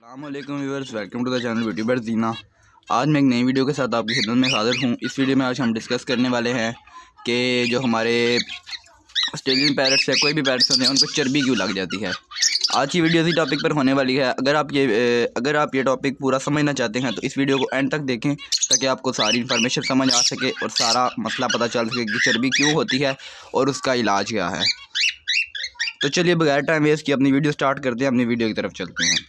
अस्सलामुअलैकुम viewers, welcome to the channel YouTuber Jeena. आज मैं एक नई वीडियो के साथ आपकी खिदमत में हाज़िर हूँ। इस वीडियो में आज हम डिस्कस करने वाले हैं कि जो हमारे ऑस्ट्रेलियन पैरट्स है, कोई भी पैरट्स होते हैं, उनको चर्बी क्यों लग जाती है। आज की वीडियो इसी टॉपिक पर होने वाली है। अगर आप ये टॉपिक पूरा समझना चाहते हैं तो इस वीडियो को एंड तक देखें ताकि आपको सारी इन्फॉर्मेशन समझ आ सके और सारा मसला पता चल सके कि चर्बी क्यों होती है और उसका इलाज क्या है। तो चलिए बगैर टाइम वेस्ट किए अपनी वीडियो स्टार्ट करते हैं, अपनी वीडियो की तरफ चलते हैं।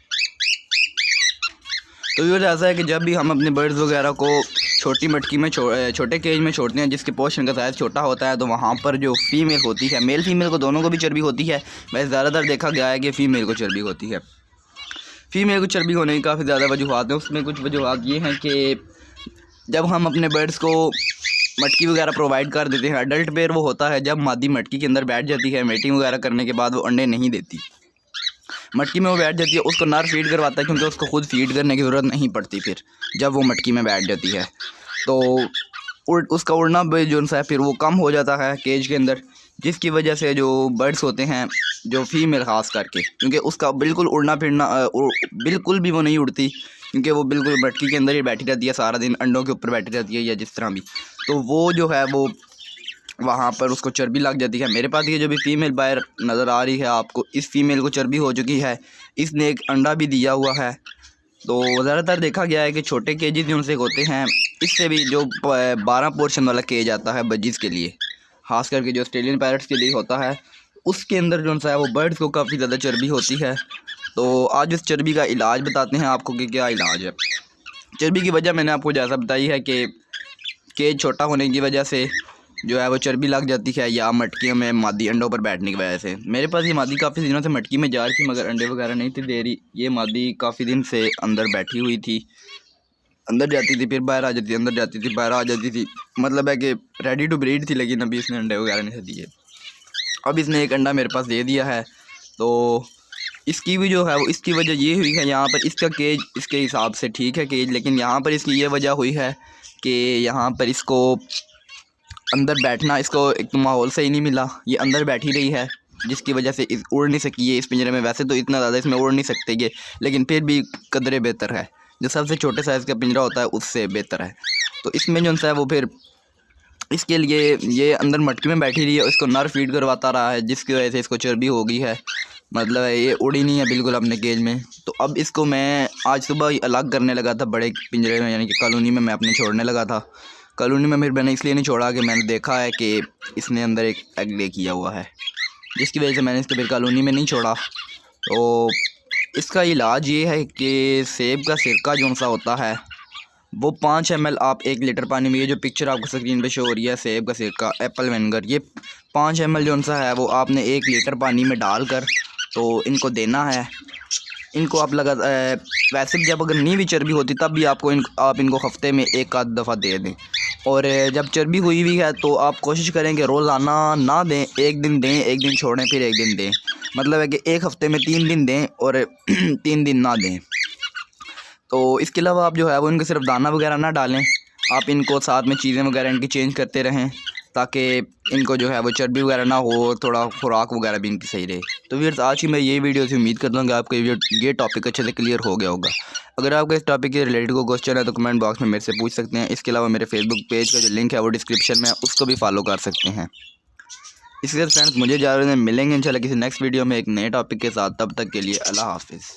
तो ये ऐसा है कि जब भी हम अपने बर्ड्स वगैरह को छोटी मटकी में छोटे केज में छोड़ते हैं जिसके पोर्शन का साइज़ छोटा होता है, तो वहाँ पर जो फीमेल होती है, मेल फीमेल को दोनों को भी चर्बी होती है। वैसे ज़्यादातर देखा गया है कि फ़ीमेल को चर्बी होती है। फ़ीमेल को चर्बी होने की काफ़ी ज़्यादा वजूहत हैं। उसमें कुछ वजूहत ये हैं कि जब हम अपने बर्ड्स को मटकी वगैरह प्रोवाइड कर देते हैं, अडल्ट पेयर वो होता है जब मादी मटकी के अंदर बैठ जाती है, मेटिंग वगैरह करने के बाद वो अंडे नहीं देती, मटकी में वो बैठ जाती है, उसको नर फीड करवाता है क्योंकि उसको खुद फीड करने की ज़रूरत नहीं पड़ती। फिर जब वो मटकी में बैठ जाती है तो उसका उड़ना जो है फिर वो कम हो जाता है केज के अंदर, जिसकी वजह से जो बर्ड्स होते हैं, जो फीमेल ख़ास करके, क्योंकि उसका बिल्कुल उड़ना फिरना बिल्कुल भी वो नहीं उड़ती, क्योंकि वो बिल्कुल मटकी के अंदर ही बैठी रहती है सारा दिन, अंडों के ऊपर बैठी रहती है या जिस तरह भी। तो वो जो है वो वहाँ पर उसको चर्बी लग जाती है। मेरे पास ये जो भी फ़ीमेल बाहर नज़र आ रही है आपको, इस फ़ीमेल को चर्बी हो चुकी है। इसने एक अंडा भी दिया हुआ है। तो ज़्यादातर देखा गया है कि छोटे केजेस जो उनसे होते हैं, इससे भी जो 12 पोर्शन वाला केज आता है बजीज़ के लिए, ख़ास करके जो ऑस्ट्रेलियन पैरट्स के लिए होता है, उसके अंदर जो है वो बर्ड्स को काफ़ी ज़्यादा चर्बी होती है। तो आज इस चर्बी का इलाज बताते हैं आपको कि क्या इलाज है। चर्बी की वजह मैंने आपको जैसा बताई है कि केज छोटा होने की वजह से जो है वो चर्बी लग जाती है, या मटकियों में मादी अंडों पर बैठने की वजह से। मेरे पास ये मादी काफ़ी दिनों से मटकी में जा रही थी मगर अंडे वगैरह नहीं थी दे रही। ये मादी काफ़ी दिन से अंदर बैठी हुई थी, अंदर जाती थी फिर बाहर आ जाती थी, अंदर जाती थी बाहर आ जाती थी, मतलब है कि रेडी टू ब्रीड थी। लेकिन अभी इसने अंडे वगैरह नहीं दिए। अब इसने एक अंडा मेरे पास दे दिया है। तो इसकी भी जो है वो इसकी वजह ये हुई है, यहाँ पर इसका केज इसके हिसाब से ठीक है केज, लेकिन यहाँ पर इसकी ये वजह हुई है कि यहाँ पर इसको अंदर बैठना, इसको एक तो माहौल सही नहीं मिला, ये अंदर बैठी रही है जिसकी वजह से उड़ नहीं सकी है इस पिंजरे में। वैसे तो इतना ज़्यादा इसमें उड़ नहीं सकते ये, लेकिन फिर भी कदरे बेहतर है, जो सबसे छोटे साइज़ का पिंजरा होता है उससे बेहतर है। तो इसमें जो है वो फिर इसके लिए ये अंदर मटकी में बैठी रही है, इसको नर फीड करवाता रहा है, जिसकी वजह से इसको चर्बी हो गई है। मतलब है ये उड़ी नहीं है बिल्कुल अपने केज में। तो अब इसको मैं आज सुबह ही अलग करने लगा था बड़े पिंजरे में, यानी कि कॉलोनी में मैं अपने छोड़ने लगा था। कॉलोनी में फिर मैंने इसलिए नहीं छोड़ा कि मैंने देखा है कि इसने अंदर एक एग ले किया हुआ है, जिसकी वजह से मैंने इसको फिर कॉलोनी में नहीं छोड़ा। तो इसका इलाज ये है कि सेब का सिरका जो सा होता है वो 5 ml आप 1 लीटर पानी में, ये जो पिक्चर आपको स्क्रीन पे शो हो रही है सेब का सिरका एप्पल विनेगर, ये 5 ml जो सा है वो आपने 1 लीटर पानी में डालकर तो इनको देना है। इनको आप वैसे भी जब अगर नहीं भी चर्बी होती तब भी आप इनको हफ्ते में 1 आध दफ़ा दे दें। और जब चर्बी हुई हुई है तो आप कोशिश करें कि रोज़ाना ना दें, एक दिन दें, एक दिन छोड़ें, फिर एक दिन दें। मतलब है कि एक हफ़्ते में 3 दिन दें और 3 दिन ना दें। तो इसके अलावा आप जो है वो इनको सिर्फ दाना वगैरह ना डालें, आप इनको साथ में चीज़ें वगैरह इनकी चेंज करते रहें ताकि इनको जो है वो चर्बी वगैरह ना हो, थोड़ा खुराक वगैरह भी इनकी सही रहे। तो फिर आज की मैं ये वीडियो से उम्मीद करता हूँ कि आपको ये टॉपिक अच्छे से क्लियर हो गया होगा। अगर आपको इस टॉपिक के रिलेटेड कोई क्वेश्चन है तो कमेंट बॉक्स में मेरे से पूछ सकते हैं। इसके अलावा मेरे फेसबुक पेज का जो लिंक है वो डिस्क्रिप्शन में है, उसको भी फॉलो कर सकते हैं। इसके साथ फ्रेंड्स मुझे जा रहे हैं, मिलेंगे इंशाल्लाह किसी नेक्स्ट वीडियो में एक नए टॉपिक के साथ। तब तक के लिए अल्लाह हाफिज़।